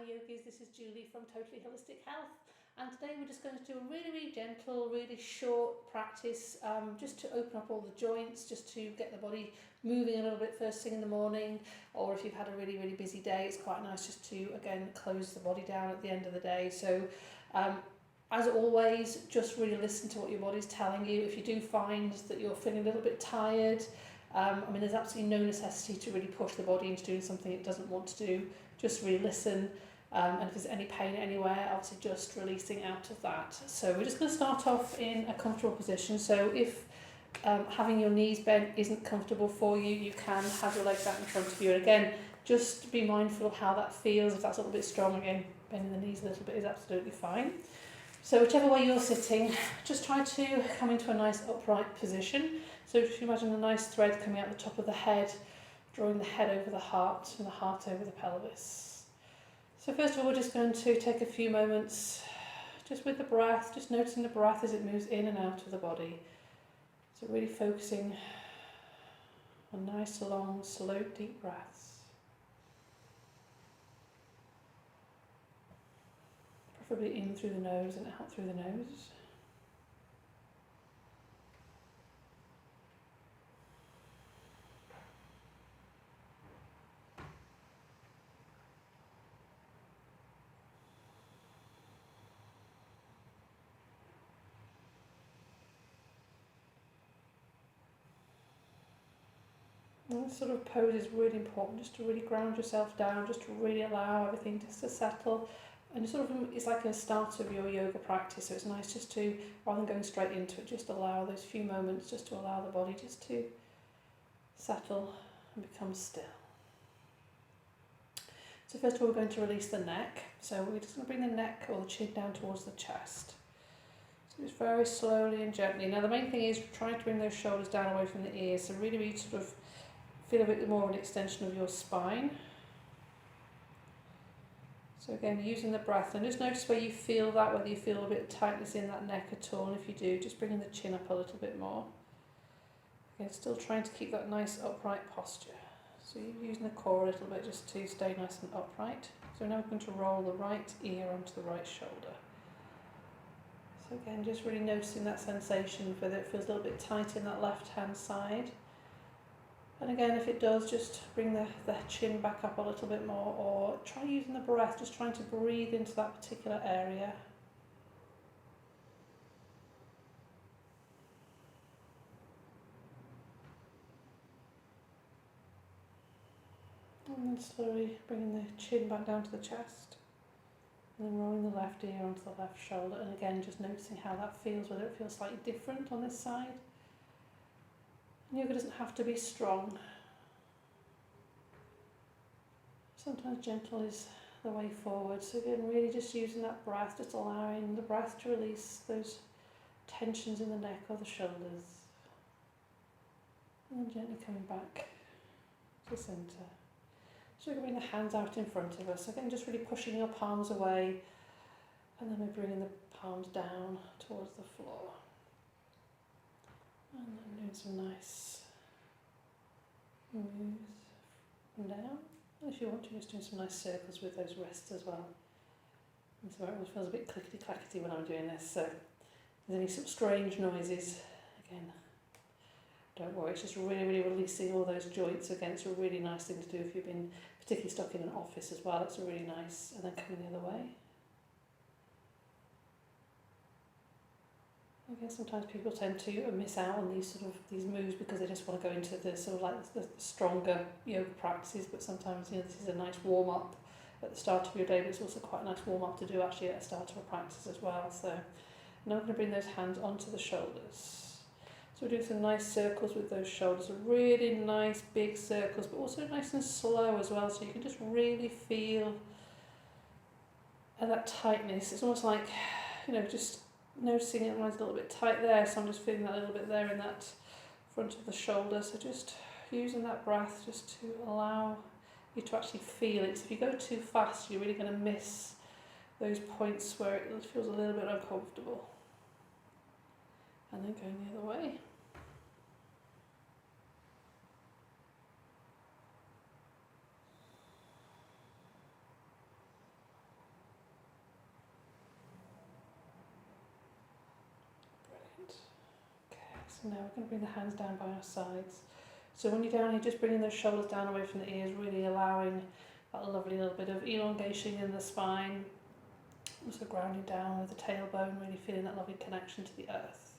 Hi yogis, this is Julie from Totally Holistic Health, and today we're just going to do a really gentle, really short practice just to open up all the joints, just to get the body moving a little bit first thing in the morning, or if you've had a really busy day, it's quite nice just to again close the body down at the end of the day. So as always, just really listen to what your body's telling you. If you do find that you're feeling a little bit tired, there's absolutely no necessity to really push the body into doing something it doesn't want to do. Just really listen, and if there's any pain anywhere, obviously just releasing out of that. So we're just going to start off in a comfortable position. So if having your knees bent isn't comfortable for you, you can have your legs out in front of you. And again, just be mindful of how that feels. If that's a little bit strong, again, bending the knees a little bit is absolutely fine. So whichever way you're sitting, just try to come into a nice upright position. So if you imagine a nice thread coming out the top of the head, drawing the head over the heart and the heart over the pelvis. So first of all, we're just going to take a few moments just with the breath, just noticing the breath as it moves in and out of the body. So really focusing on nice, long, slow, deep breaths. Preferably in through the nose and out through the nose. And this sort of pose is really important, just to really ground yourself down, just to really allow everything just to settle. And sort of, it's like a start of your yoga practice, so it's nice just to, rather than going straight into it, just allow those few moments just to allow the body just to settle and become still. So first of all, we're going to release the neck. So we're just going to bring the neck or the chin down towards the chest. So just very slowly and gently. Now the main thing is trying to bring those shoulders down away from the ears, so really sort of feel a bit more of an extension of your spine. So again, using the breath, and just notice where you feel that, whether you feel a bit of tightness in that neck at all, and if you do, just bringing the chin up a little bit more. Again, still trying to keep that nice upright posture. So you're using the core a little bit just to stay nice and upright. So now we're going to roll the right ear onto the right shoulder. So again, just really noticing that sensation, whether it feels a little bit tight in that left hand side. And again, if it does, just bring the chin back up a little bit more, or try using the breath, just trying to breathe into that particular area. And then slowly bringing the chin back down to the chest. And then rolling the left ear onto the left shoulder. And again, just noticing how that feels, whether it feels slightly different on this side. And yoga doesn't have to be strong. Sometimes gentle is the way forward. So again, really just using that breath, just allowing the breath to release those tensions in the neck or the shoulders. And then gently coming back to centre. So we're bringing the hands out in front of us. Again, just really pushing your palms away, and then we're bringing the palms down towards the floor. And then doing some nice moves and down. And if you want to, just doing some nice circles with those wrists as well. And so it always feels a bit clickety-clackety when I'm doing this, so if there's any sort of strange noises, again, don't worry, it's just really releasing all those joints. Again, it's a really nice thing to do if you've been particularly stuck in an office as well. It's a really nice, and then coming the other way. Again, sometimes people tend to miss out on these moves because they just want to go into the sort of like the stronger yoga practices, but sometimes, this is a nice warm up at the start of your day, but it's also quite a nice warm up to do actually at the start of a practice as well. So now we're going to bring those hands onto the shoulders. So we're doing some nice circles with those shoulders, really nice big circles, but also nice and slow as well, so you can just really feel that tightness. It's almost like, just noticing it when it's a little bit tight there, so I'm just feeling that a little bit there in that front of the shoulder. So just using that breath just to allow you to actually feel it. So if you go too fast, you're really going to miss those points where it feels a little bit uncomfortable. And then going the other way. So now we're going to bring the hands down by our sides. So when you're down here, just bringing those shoulders down away from the ears, really allowing that lovely little bit of elongation in the spine. Also grounding down with the tailbone, really feeling that lovely connection to the earth.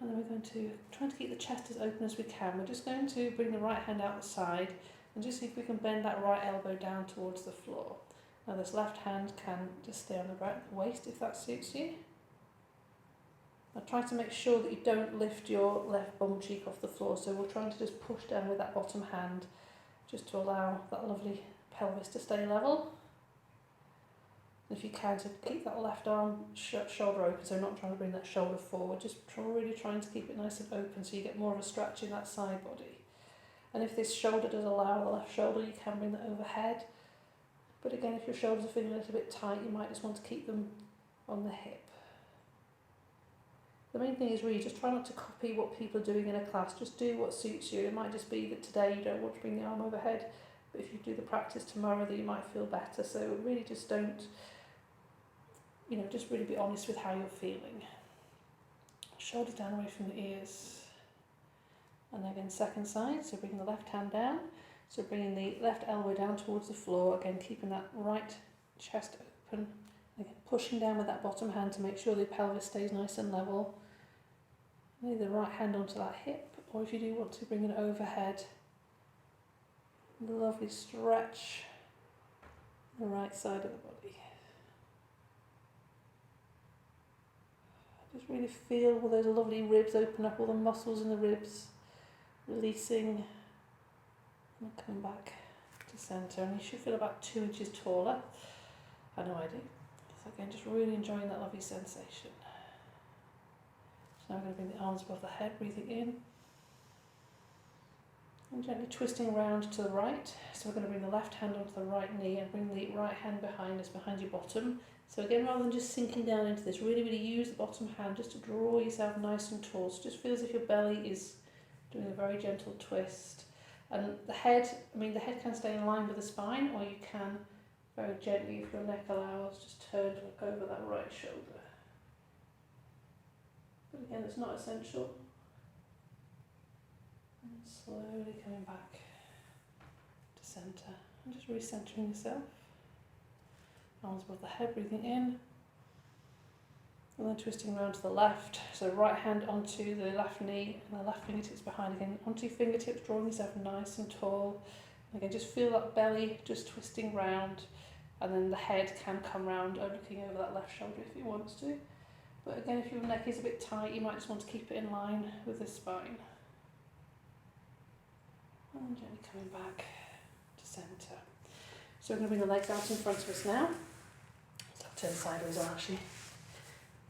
And then we're going to try to keep the chest as open as we can. We're just going to bring the right hand out the side and just see if we can bend that right elbow down towards the floor. Now this left hand can just stay on the waist if that suits you. Now try to make sure that you don't lift your left bum cheek off the floor, so we're trying to just push down with that bottom hand just to allow that lovely pelvis to stay level. If you can, to keep that left arm shoulder open, so not trying to bring that shoulder forward, just really trying to keep it nice and open so you get more of a stretch in that side body. And if this shoulder does allow the left shoulder, you can bring that overhead. But again, if your shoulders are feeling a little bit tight, you might just want to keep them on the hip. The main thing is really just try not to copy what people are doing in a class, just do what suits you. It might just be that today you don't want to bring the arm overhead, but if you do the practice tomorrow, then you might feel better. So really just don't, just really be honest with how you're feeling. Shoulders down away from the ears. And again, second side, so bringing the left hand down. So bringing the left elbow down towards the floor, again keeping that right chest open. Again, pushing down with that bottom hand to make sure the pelvis stays nice and level. Lay the right hand onto that hip, or if you do want to, bring it overhead. The lovely stretch the right side of the body. Just really feel all those lovely ribs open up, all the muscles in the ribs, releasing and coming back to centre. And you should feel about 2 inches taller. I know I do. So again, just really enjoying that lovely sensation. So now I'm going to bring the arms above the head, breathing in. And gently twisting around to the right. So we're going to bring the left hand onto the right knee and bring the right hand behind us, behind your bottom. So again, rather than just sinking down into this, really use the bottom hand just to draw yourself nice and tall. So just feel as if your belly is doing a very gentle twist. And the head can stay in line with the spine, or you can very gently, if your neck allows, just turn to look over that right shoulder. But again, it's not essential. And slowly coming back to centre and just recentering yourself. Arms above the head, breathing in. And then twisting around to the left. So right hand onto the left knee and the left fingertips behind again. Onto your fingertips, drawing yourself nice and tall. And again, just feel that belly just twisting round. And then the head can come round, looking over that left shoulder if it wants to. But again, if your neck is a bit tight, you might just want to keep it in line with the spine. And gently coming back to centre. So we're going to bring the legs out in front of us now. So I'll turn sideways on actually.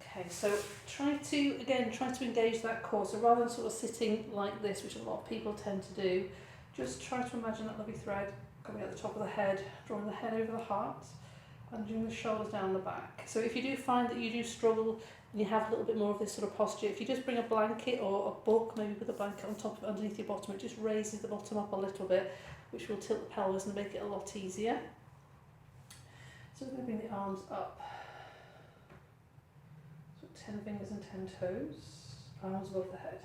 Okay, so try to engage that core. So rather than sort of sitting like this, which a lot of people tend to do, just try to imagine that lovely thread coming at the top of the head, drawing the head over the heart, and drawing the shoulders down the back. So if you do find that you do struggle and you have a little bit more of this sort of posture, if you just bring a blanket or a book, maybe put a blanket on top of underneath your bottom, it just raises the bottom up a little bit, which will tilt the pelvis and make it a lot easier. So we're going to bring the arms up. 10 fingers and 10 toes, arms above the head.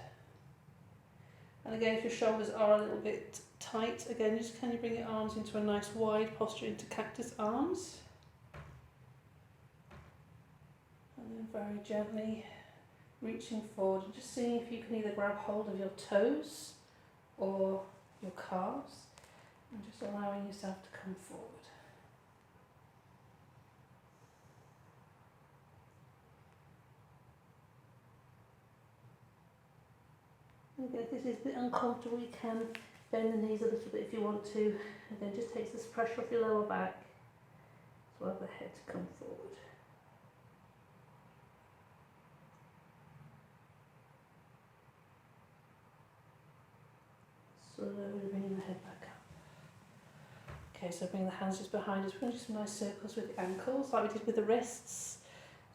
And again, if your shoulders are a little bit tight, again, just can you bring your arms into a nice wide posture into cactus arms. And then very gently reaching forward and just seeing if you can either grab hold of your toes or your calves and just allowing yourself to come forward. Again, if this is a bit uncomfortable, you can bend the knees a little bit if you want to. Again, just takes this pressure off your lower back, as well as the head to come forward. Slowly bringing the head back up. Okay, so bring the hands just behind us. We're going to do some nice circles with the ankles, like we did with the wrists.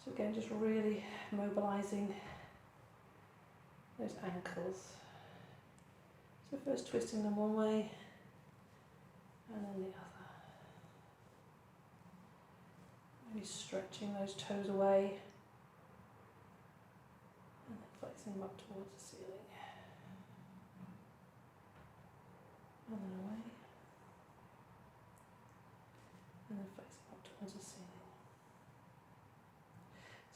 So again, just really mobilising those ankles. So first twisting them one way and then the other. Maybe stretching those toes away and then flexing facing up towards the ceiling. And then away. And then facing up towards the ceiling.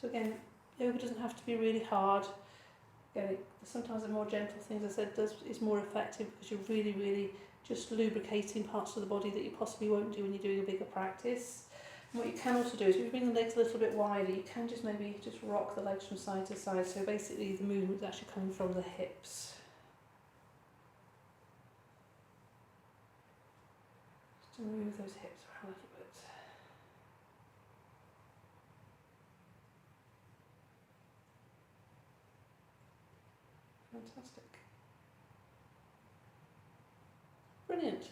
So again, yoga doesn't have to be really hard. Again, sometimes the more gentle things I said is more effective because you're really, really just lubricating parts of the body that you possibly won't do when you're doing a bigger practice. And what you can also do is if you bring the legs a little bit wider, you can just maybe just rock the legs from side to side. So basically the movement is actually coming from the hips. Just to move those hips around a little bit. Fantastic. Brilliant.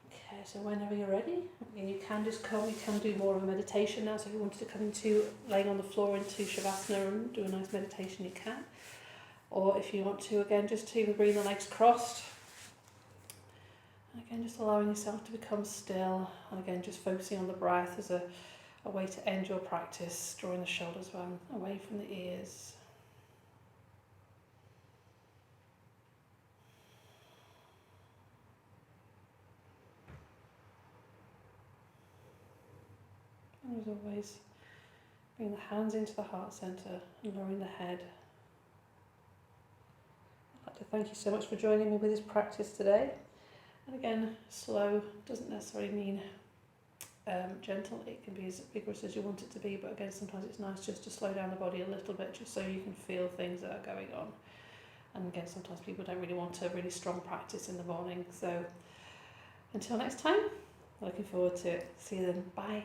Okay, so whenever you're ready, again, you can just come, you can do more of a meditation now. So if you wanted to come into laying on the floor into Shavasana and do a nice meditation, you can. Or if you want to, again, just to even bring the legs crossed. And again, just allowing yourself to become still. And again, just focusing on the breath as a way to end your practice, drawing the shoulders away from the ears. And as always, bring the hands into the heart centre and lowering the head. I'd like to thank you so much for joining me with this practice today. And again, slow doesn't necessarily mean gentle. It can be as vigorous as you want it to be, but again, sometimes it's nice just to slow down the body a little bit just so you can feel things that are going on. And again, sometimes people don't really want a really strong practice in the morning. So until next time, looking forward to it. See you then. Bye.